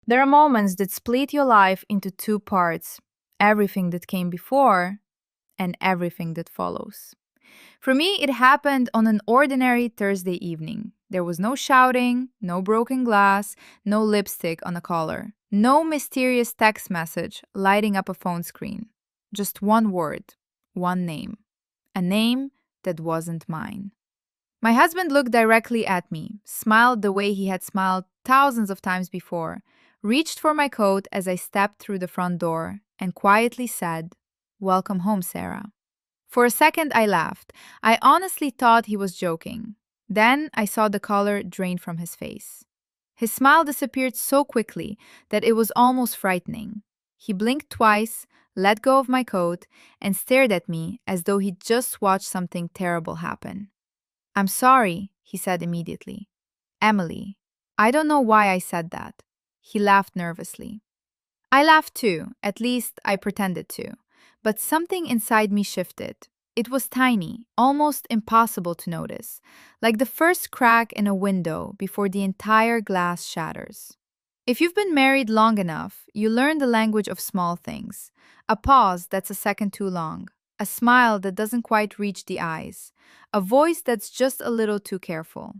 There are moments that split your life into two parts: everything that came before and everything that follows. For me, it happened on an ordinary Thursday evening. There was no shouting, no broken glass, no lipstick on a collar, no mysterious text message lighting up a phone screen. Just one word, one name. A name that wasn't mine. My husband looked directly at me, smiled the way he had smiled thousands of times before, reached for my coat as I stepped through the front door, and quietly said, "Welcome home, Sarah." For a second, I laughed. I honestly thought he was joking. Then I saw the color drain from his face. His smile disappeared so quickly that it was almost frightening. He blinked twice, let go of my coat, and stared at me as though he'd just watched something terrible happen. "I'm sorry," he said immediately. "Emily." I don't know why I said that. He laughed nervously. I laughed too, at least I pretended to. But something inside me shifted. It was tiny, almost impossible to notice, like the first crack in a window before the entire glass shatters. If you've been married long enough, you learn the language of small things. A pause that's a second too long, a smile that doesn't quite reach the eyes, a voice that's just a little too careful.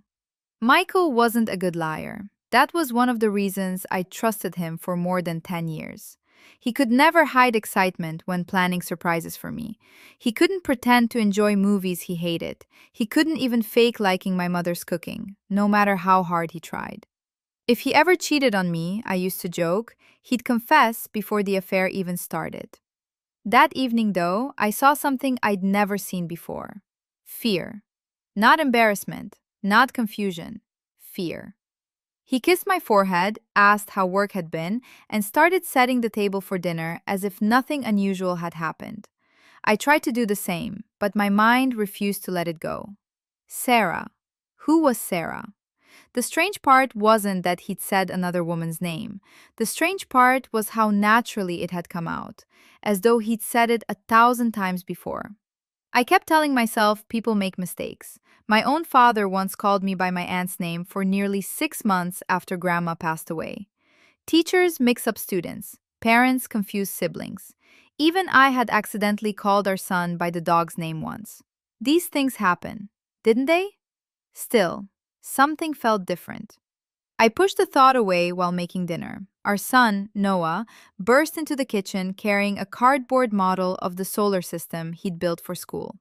Michael wasn't a good liar. That was one of the reasons I trusted him for more than 10 years. He could never hide excitement when planning surprises for me. He couldn't pretend to enjoy movies he hated. He couldn't even fake liking my mother's cooking, no matter how hard he tried. If he ever cheated on me, I used to joke, he'd confess before the affair even started. That evening, though, I saw something I'd never seen before: fear. Not embarrassment, not confusion, fear. He kissed my forehead, asked how work had been, and started setting the table for dinner as if nothing unusual had happened. I tried to do the same, but my mind refused to let it go. Sarah. Who was Sarah? The strange part wasn't that he'd said another woman's name. The strange part was how naturally it had come out, as though he'd said it 1,000 times before. I kept telling myself people make mistakes. My own father once called me by my aunt's name for nearly 6 months after grandma passed away. Teachers mix up students, parents confuse siblings. Even I had accidentally called our son by the dog's name once. These things happen, didn't they? Still, something felt different. I pushed the thought away while making dinner. Our son, Noah, burst into the kitchen carrying a cardboard model of the solar system he'd built for school.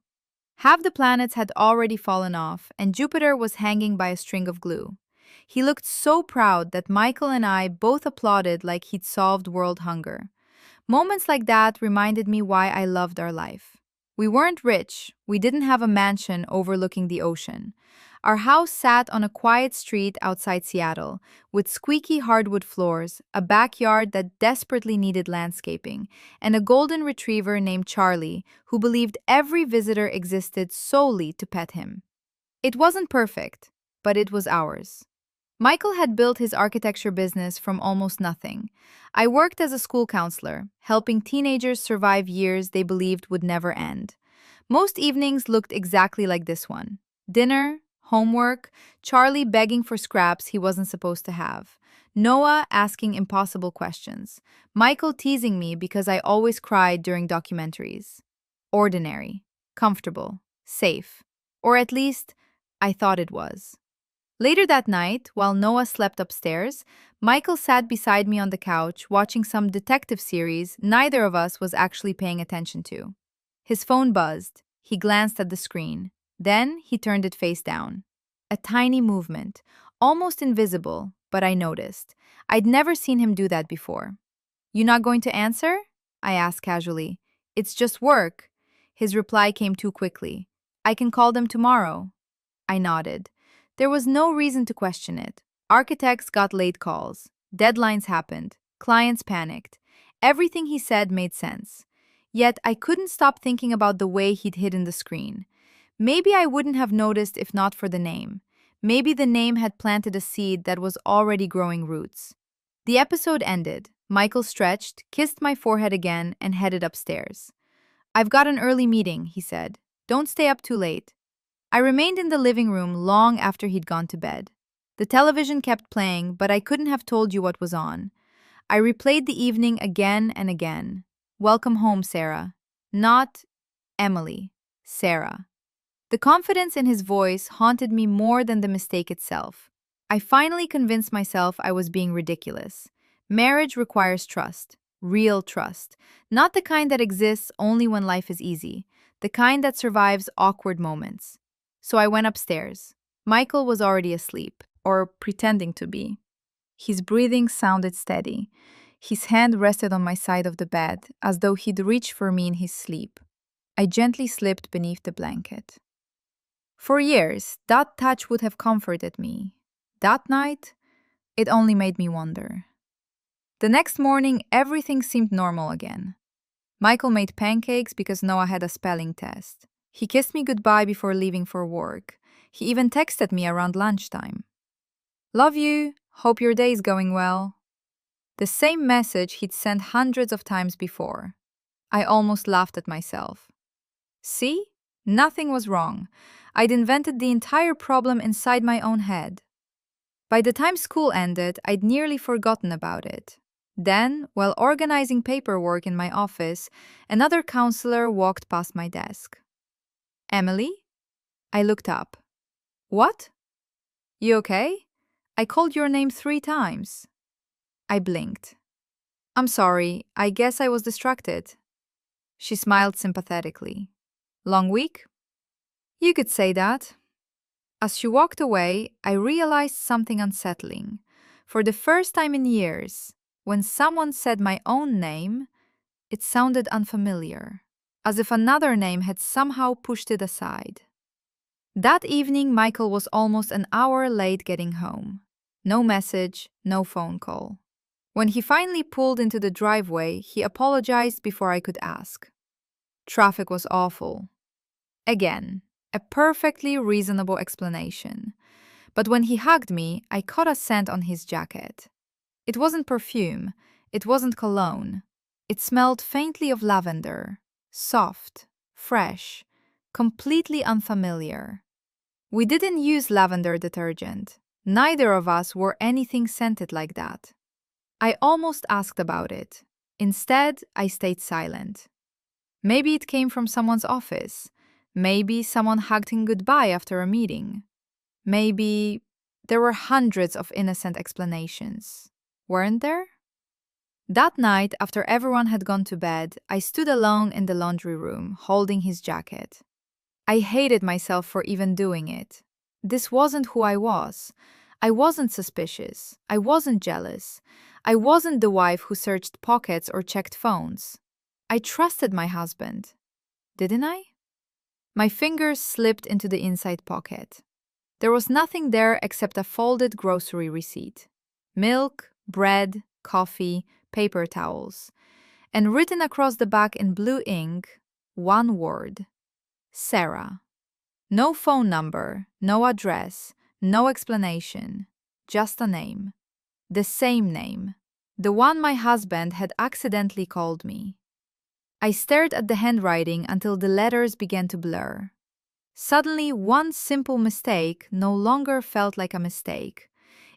Half the planets had already fallen off, and Jupiter was hanging by a string of glue. He looked so proud that Michael and I both applauded like he'd solved world hunger. Moments like that reminded me why I loved our life. We weren't rich, we didn't have a mansion overlooking the ocean. Our house sat on a quiet street outside Seattle, with squeaky hardwood floors, a backyard that desperately needed landscaping, and a golden retriever named Charlie who believed every visitor existed solely to pet him. It wasn't perfect, but it was ours. Michael had built his architecture business from almost nothing. I worked as a school counselor, helping teenagers survive years they believed would never end. Most evenings looked exactly like this one: dinner, homework, Charlie begging for scraps he wasn't supposed to have, Noah asking impossible questions, Michael teasing me because I always cried during documentaries. Ordinary, comfortable, safe. Or at least, I thought it was. Later that night, while Noah slept upstairs, Michael sat beside me on the couch watching some detective series neither of us was actually paying attention to. His phone buzzed. He glanced at the screen. Then he turned it face down. A tiny movement, almost invisible, but I noticed. I'd never seen him do that before. "You not going to answer?" I asked casually. "It's just work." His reply came too quickly. "I can call them tomorrow." I nodded. There was no reason to question it. Architects got late calls. Deadlines happened. Clients panicked. Everything he said made sense. Yet I couldn't stop thinking about the way he'd hidden the screen. Maybe I wouldn't have noticed if not for the name. Maybe the name had planted a seed that was already growing roots. The episode ended. Michael stretched, kissed my forehead again, and headed upstairs. "I've got an early meeting," he said. "Don't stay up too late." I remained in the living room long after he'd gone to bed. The television kept playing, but I couldn't have told you what was on. I replayed the evening again and again. Welcome home, Sarah. Not Emily, Sarah. The confidence in his voice haunted me more than the mistake itself. I finally convinced myself I was being ridiculous. Marriage requires trust, real trust, not the kind that exists only when life is easy, the kind that survives awkward moments. So I went upstairs. Michael was already asleep, or pretending to be. His breathing sounded steady. His hand rested on my side of the bed, as though he'd reach for me in his sleep. I gently slipped beneath the blanket. For years, that touch would have comforted me. That night, it only made me wonder. The next morning, everything seemed normal again. Michael made pancakes because Noah had a spelling test. He kissed me goodbye before leaving for work. He even texted me around lunchtime. Love you. Hope your day's going well. The same message he'd sent hundreds of times before. I almost laughed at myself. See? Nothing was wrong. I'd invented the entire problem inside my own head. By the time school ended, I'd nearly forgotten about it. Then, while organizing paperwork in my office, another counselor walked past my desk. Emily? I looked up. What? You okay? I called your name 3 times. I blinked. I'm sorry, I guess I was distracted. She smiled sympathetically. Long week? You could say that. As she walked away, I realized something unsettling. For the first time in years, when someone said my own name, it sounded unfamiliar, as if another name had somehow pushed it aside. That evening, Michael was almost an hour late getting home. No message, no phone call. When he finally pulled into the driveway, he apologized before I could ask. Traffic was awful. Again, a perfectly reasonable explanation. But when he hugged me, I caught a scent on his jacket. It wasn't perfume, it wasn't cologne. It smelled faintly of lavender, soft, fresh, completely unfamiliar. We didn't use lavender detergent. Neither of us wore anything scented like that. I almost asked about it. Instead, I stayed silent. Maybe it came from someone's office. Maybe someone hugged him goodbye after a meeting. Maybe there were hundreds of innocent explanations. Weren't there? That night, after everyone had gone to bed, I stood alone in the laundry room, holding his jacket. I hated myself for even doing it. This wasn't who I was. I wasn't suspicious. I wasn't jealous. I wasn't the wife who searched pockets or checked phones. I trusted my husband. Didn't I? My fingers slipped into the inside pocket. There was nothing there except a folded grocery receipt. Milk, bread, coffee, paper towels. And written across the back in blue ink, one word. Sarah. No phone number, no address, no explanation. Just a name. The same name. The one my husband had accidentally called me. I stared at the handwriting until the letters began to blur. Suddenly, one simple mistake no longer felt like a mistake.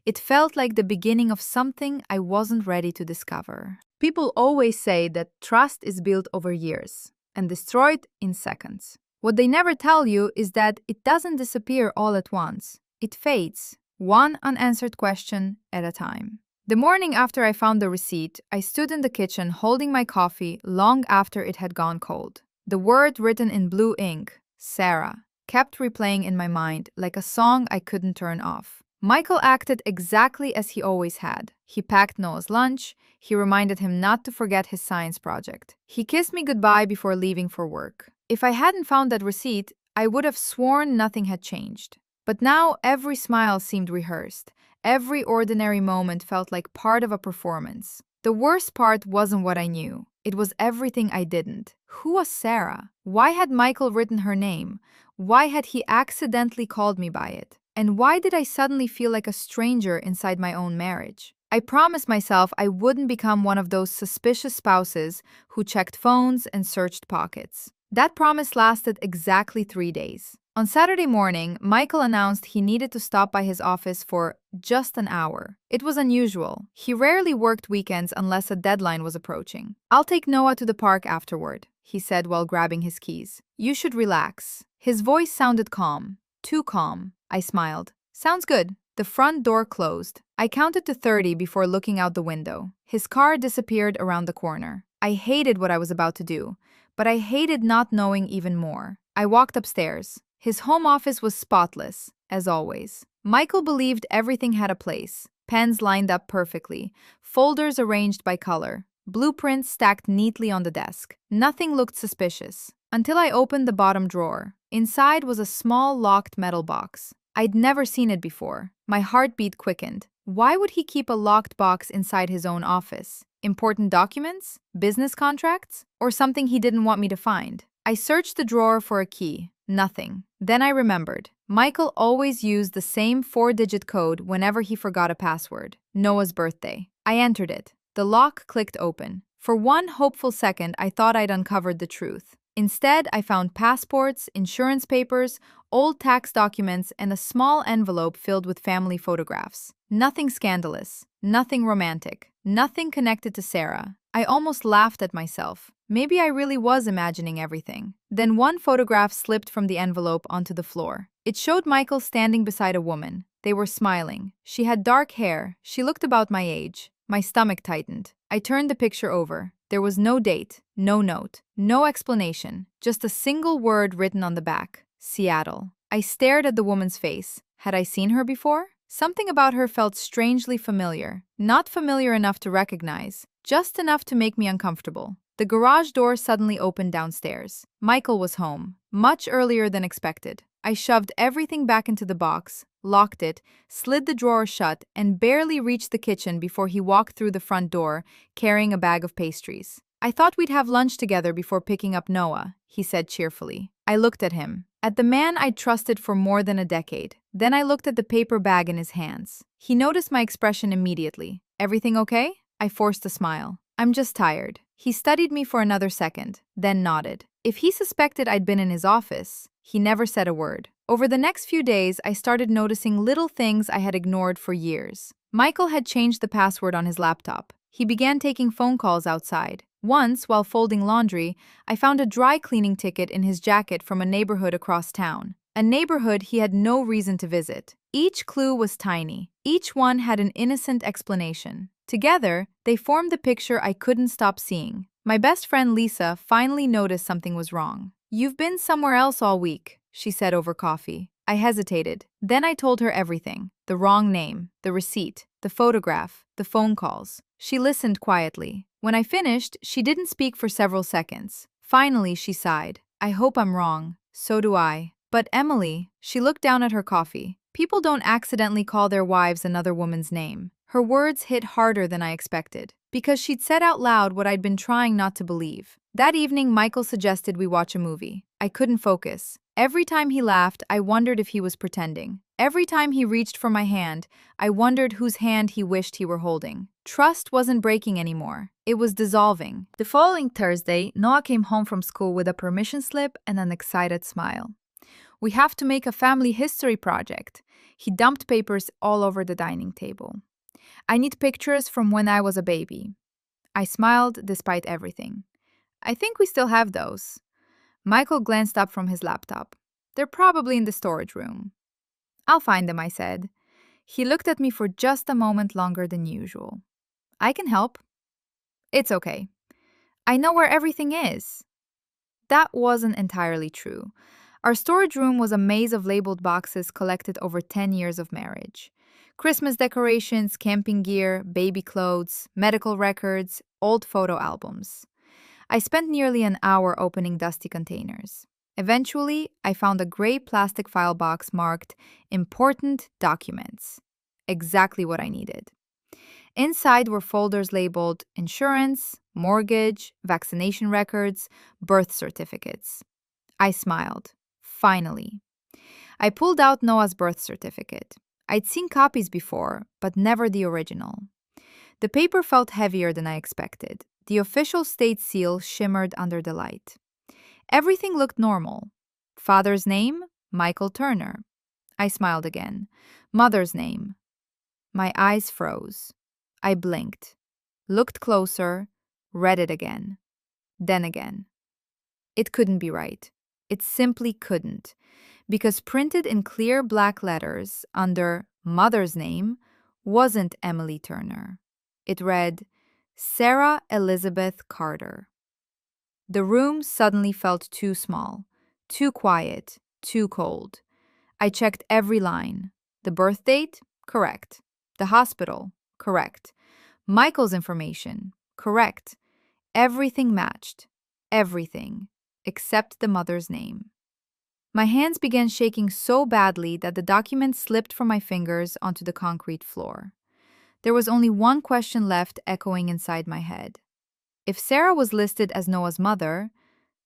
It felt like the beginning of something I wasn't ready to discover. People always say that trust is built over years and destroyed in seconds. What they never tell you is that it doesn't disappear all at once. It fades, one unanswered question at a time. The morning after I found the receipt, I stood in the kitchen holding my coffee long after it had gone cold. The word written in blue ink, Sarah, kept replaying in my mind like a song I couldn't turn off. Michael acted exactly as he always had. He packed Noah's lunch. He reminded him not to forget his science project. He kissed me goodbye before leaving for work. If I hadn't found that receipt, I would have sworn nothing had changed. But now every smile seemed rehearsed. Every ordinary moment felt like part of a performance. The worst part wasn't what I knew. It was everything I didn't. Who was Sarah? Why had Michael written her name? Why had he accidentally called me by it? And why did I suddenly feel like a stranger inside my own marriage? I promised myself I wouldn't become one of those suspicious spouses who checked phones and searched pockets. That promise lasted exactly 3 days. On Saturday morning, Michael announced he needed to stop by his office for just an hour. It was unusual. He rarely worked weekends unless a deadline was approaching. "I'll take Noah to the park afterward," he said while grabbing his keys. "You should relax." His voice sounded calm. Too calm. I smiled. "Sounds good." The front door closed. I counted to 30 before looking out the window. His car disappeared around the corner. I hated what I was about to do, but I hated not knowing even more. I walked upstairs. His home office was spotless, as always. Michael believed everything had a place. Pens lined up perfectly, folders arranged by color, blueprints stacked neatly on the desk. Nothing looked suspicious. Until I opened the bottom drawer. Inside was a small locked metal box. I'd never seen it before. My heartbeat quickened. Why would he keep a locked box inside his own office? Important documents? Business contracts? Or something he didn't want me to find? I searched the drawer for a key. Nothing. Then I remembered. Michael always used the same 4-digit code whenever he forgot a password. Noah's birthday. I entered it. The lock clicked open. For one hopeful second, I thought I'd uncovered the truth. Instead, I found passports, insurance papers, old tax documents, and a small envelope filled with family photographs. Nothing scandalous, nothing romantic, nothing connected to Sarah. I almost laughed at myself. Maybe I really was imagining everything. Then one photograph slipped from the envelope onto the floor. It showed Michael standing beside a woman. They were smiling. She had dark hair. She looked about my age. My stomach tightened. I turned the picture over. There was no date, no note, no explanation, just a single word written on the back: Seattle. I stared at the woman's face. Had I seen her before? Something about her felt strangely familiar. Not familiar enough to recognize, just enough to make me uncomfortable. The garage door suddenly opened downstairs. Michael was home, much earlier than expected. I shoved everything back into the box, locked it, slid the drawer shut, and barely reached the kitchen before he walked through the front door, carrying a bag of pastries. "I thought we'd have lunch together before picking up Noah," he said cheerfully. I looked at him, at the man I'd trusted for more than a decade. Then I looked at the paper bag in his hands. He noticed my expression immediately. "Everything okay?" I forced a smile. "I'm just tired." He studied me for another second, then nodded. If he suspected I'd been in his office, he never said a word. Over the next few days, I started noticing little things I had ignored for years. Michael had changed the password on his laptop. He began taking phone calls outside. Once, while folding laundry, I found a dry cleaning ticket in his jacket from a neighborhood across town. A neighborhood he had no reason to visit. Each clue was tiny. Each one had an innocent explanation. Together, they formed the picture I couldn't stop seeing. My best friend Lisa finally noticed something was wrong. "You've been somewhere else all week," she said over coffee. I hesitated. Then I told her everything. The wrong name, the receipt, the photograph, the phone calls. She listened quietly. When I finished, she didn't speak for several seconds. Finally, she sighed. "I hope I'm wrong." "So do I." "But Emily," she looked down at her coffee. "People don't accidentally call their wives another woman's name." Her words hit harder than I expected, because she'd said out loud what I'd been trying not to believe. That evening, Michael suggested we watch a movie. I couldn't focus. Every time he laughed, I wondered if he was pretending. Every time he reached for my hand, I wondered whose hand he wished he were holding. Trust wasn't breaking anymore. It was dissolving. The following Thursday, Noah came home from school with a permission slip and an excited smile. "We have to make a family history project." He dumped papers all over the dining table. "I need pictures from when I was a baby." I smiled despite everything. "I think we still have those." Michael glanced up from his laptop. "They're probably in the storage room." "I'll find them," I said. He looked at me for just a moment longer than usual. "I can help." "It's okay. I know where everything is." That wasn't entirely true. Our storage room was a maze of labeled boxes collected over 10 years of marriage. Christmas decorations, camping gear, baby clothes, medical records, old photo albums. I spent nearly an hour opening dusty containers. Eventually, I found a gray plastic file box marked "Important Documents." Exactly what I needed. Inside were folders labeled insurance, mortgage, vaccination records, birth certificates. I smiled. Finally. I pulled out Noah's birth certificate. I'd seen copies before, but never the original. The paper felt heavier than I expected. The official state seal shimmered under the light. Everything looked normal. Father's name? Michael Turner. I smiled again. Mother's name. My eyes froze. I blinked, looked closer, read it again. Then again. It couldn't be right. It simply couldn't. Because printed in clear black letters under mother's name wasn't Emily Turner. It read, Sarah Elizabeth Carter. The room suddenly felt too small, too quiet, too cold. I checked every line. The birth date? Correct. The hospital? Correct. Michael's information? Correct. Everything matched. Everything. Except the mother's name. My hands began shaking so badly that the document slipped from my fingers onto the concrete floor. There was only one question left echoing inside my head. If Sarah was listed as Noah's mother,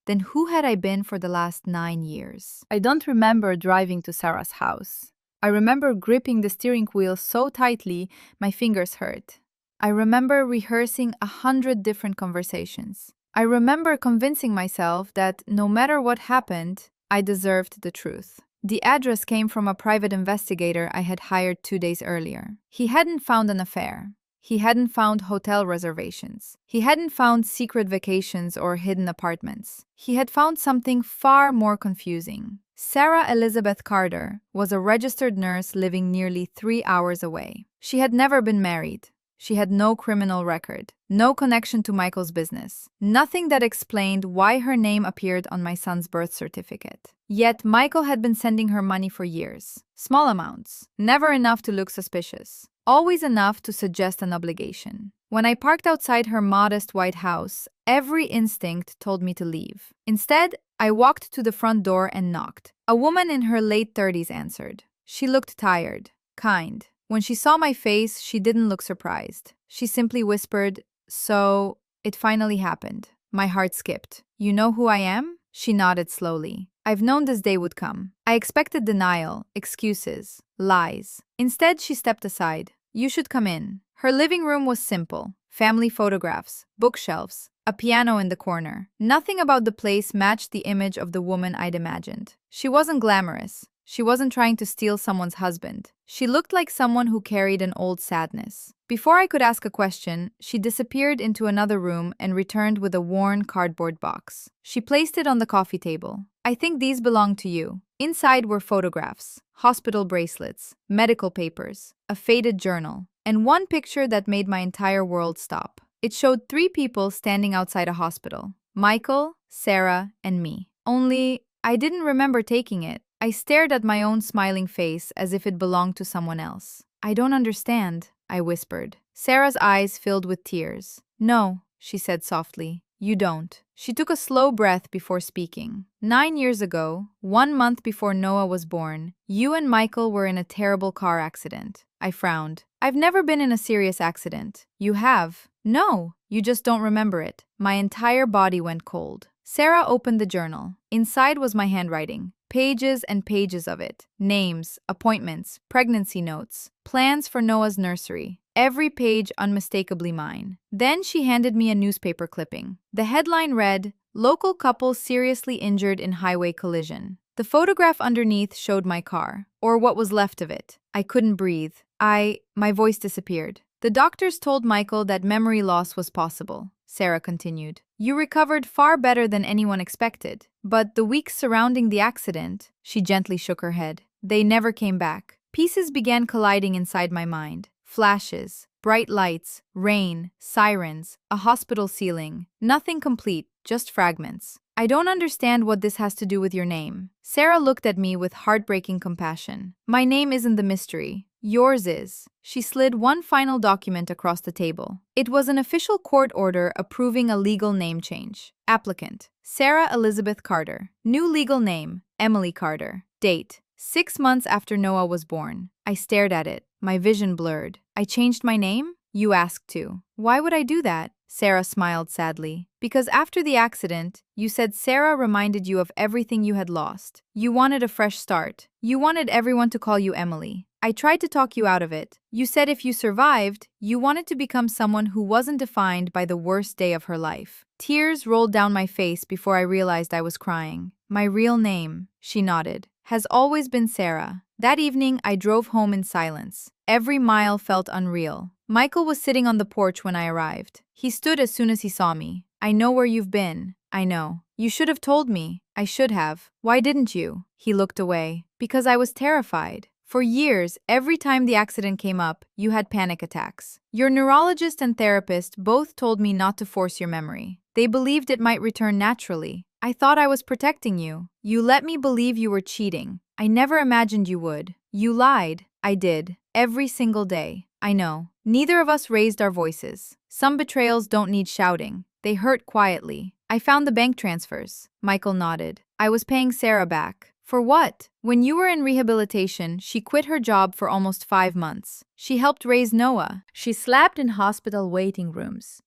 then who had I been for the last 9 years? I don't remember driving to Sarah's house. I remember gripping the steering wheel so tightly my fingers hurt. I remember rehearsing 100 different conversations. I remember convincing myself that no matter what happened, I deserved the truth. The address came from a private investigator I had hired 2 days earlier. He hadn't found an affair. He hadn't found hotel reservations. He hadn't found secret vacations or hidden apartments. He had found something far more confusing. Sarah Elizabeth Carter was a registered nurse living nearly 3 hours away. She had never been married. She had no criminal record, no connection to Michael's business, nothing that explained why her name appeared on my son's birth certificate. Yet Michael had been sending her money for years. Small amounts, never enough to look suspicious, always enough to suggest an obligation. When I parked outside her modest white house, every instinct told me to leave. Instead, I walked to the front door and knocked. A woman in her late 30s answered. She looked tired, kind. When she saw my face, she didn't look surprised. She simply whispered, "So, it finally happened." My heart skipped. "You know who I am?" She nodded slowly. "I've known this day would come." I expected denial, excuses, lies. Instead, she stepped aside. "You should come in." Her living room was simple. Family photographs, bookshelves, a piano in the corner. Nothing about the place matched the image of the woman I'd imagined. She wasn't glamorous. She wasn't trying to steal someone's husband. She looked like someone who carried an old sadness. Before I could ask a question, she disappeared into another room and returned with a worn cardboard box. She placed it on the coffee table. "I think these belong to you." Inside were photographs, hospital bracelets, medical papers, a faded journal, and one picture that made my entire world stop. It showed 3 people standing outside a hospital: Michael, Sarah, and me. Only, I didn't remember taking it. I stared at my own smiling face as if it belonged to someone else. "I don't understand," I whispered. Sarah's eyes filled with tears. "No," she said softly, "you don't." She took a slow breath before speaking. 9 years ago, 1 month before Noah was born, you and Michael were in a terrible car accident. I frowned. "I've never been in a serious accident." "You have." "No, you just don't remember it." My entire body went cold. Sarah opened the journal. Inside was my handwriting. Pages and pages of it. Names, appointments, pregnancy notes, plans for Noah's nursery. Every page unmistakably mine. Then she handed me a newspaper clipping. The headline read, "Local couple seriously injured in highway collision." The photograph underneath showed my car, or what was left of it. I couldn't breathe. My voice disappeared. "The doctors told Michael that memory loss was possible," Sarah continued. "You recovered far better than anyone expected. But the weeks surrounding the accident," she gently shook her head, "they never came back." Pieces began colliding inside my mind. Flashes, bright lights, rain, sirens, a hospital ceiling. Nothing complete, just fragments. "I don't understand what this has to do with your name." Sarah looked at me with heartbreaking compassion. "My name isn't the mystery. Yours is." She slid one final document across the table. It was an official court order approving a legal name change. Applicant: Sarah Elizabeth Carter. New legal name: Emily Carter. Date: 6 months after Noah was born. I stared at it, my vision blurred. "I changed my name?" "You asked to." "Why would I do that?" Sarah smiled sadly. "Because after the accident, you said Sarah reminded you of everything you had lost. You wanted a fresh start. You wanted everyone to call you Emily. I tried to talk you out of it. You said if you survived, you wanted to become someone who wasn't defined by the worst day of her life." Tears rolled down my face before I realized I was crying. "My real name," she nodded. has always been Sarah. That evening, I drove home in silence. Every mile felt unreal. Michael was sitting on the porch when I arrived. He stood as soon as he saw me. "I know where you've been. I know. You should have told me. I should have. Why didn't you?" He looked away. "Because I was terrified. For years, every time the accident came up, you had panic attacks. Your neurologist and therapist both told me not to force your memory. They believed it might return naturally. I thought I was protecting you. You let me believe you were cheating. I never imagined you would. You lied." "I did. Every single day. I know. Neither of us raised our voices. Some betrayals don't need shouting. They hurt quietly. I found the bank transfers." Michael nodded. "I was paying Sarah back." "For what?" "When you were in rehabilitation, she quit her job for almost 5 months. She helped raise Noah. She slept in hospital waiting rooms.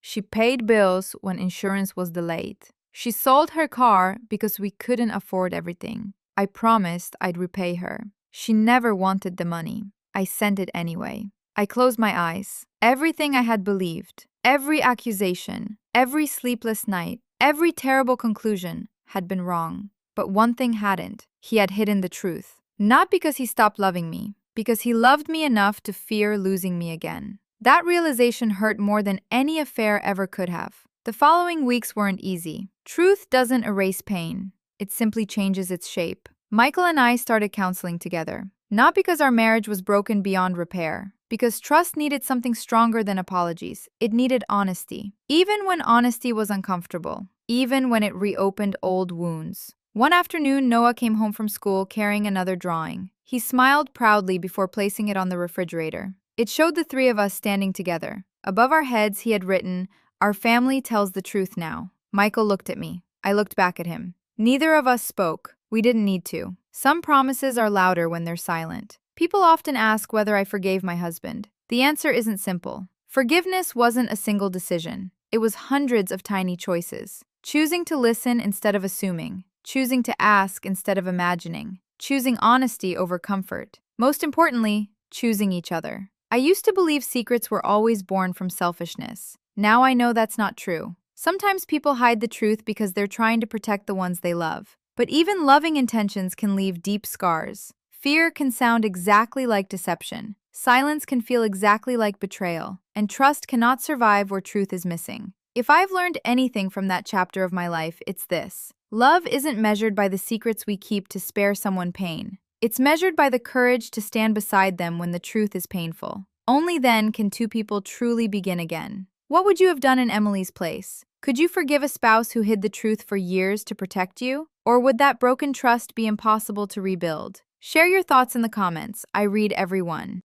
She paid bills when insurance was delayed. She sold her car because we couldn't afford everything. I promised I'd repay her. She never wanted the money. I sent it anyway." I closed my eyes. Everything I had believed, every accusation, every sleepless night, every terrible conclusion had been wrong. But one thing hadn't. He had hidden the truth. Not because he stopped loving me, because he loved me enough to fear losing me again. That realization hurt more than any affair ever could have. The following weeks weren't easy. Truth doesn't erase pain. It simply changes its shape. Michael and I started counseling together. Not because our marriage was broken beyond repair, because trust needed something stronger than apologies. It needed honesty. Even when honesty was uncomfortable. Even when it reopened old wounds. One afternoon, Noah came home from school carrying another drawing. He smiled proudly before placing it on the refrigerator. It showed the three of us standing together. Above our heads, he had written, "Our family tells the truth now." Michael looked at me. I looked back at him. Neither of us spoke. We didn't need to. Some promises are louder when they're silent. People often ask whether I forgave my husband. The answer isn't simple. Forgiveness wasn't a single decision. It was hundreds of tiny choices. Choosing to listen instead of assuming. Choosing to ask instead of imagining. Choosing honesty over comfort. Most importantly, choosing each other. I used to believe secrets were always born from selfishness. Now I know that's not true. Sometimes people hide the truth because they're trying to protect the ones they love. But even loving intentions can leave deep scars. Fear can sound exactly like deception. Silence can feel exactly like betrayal. And trust cannot survive where truth is missing. If I've learned anything from that chapter of my life, it's this. Love isn't measured by the secrets we keep to spare someone pain. It's measured by the courage to stand beside them when the truth is painful. Only then can two people truly begin again. What would you have done in Emily's place? Could you forgive a spouse who hid the truth for years to protect you? Or would that broken trust be impossible to rebuild? Share your thoughts in the comments. I read every one.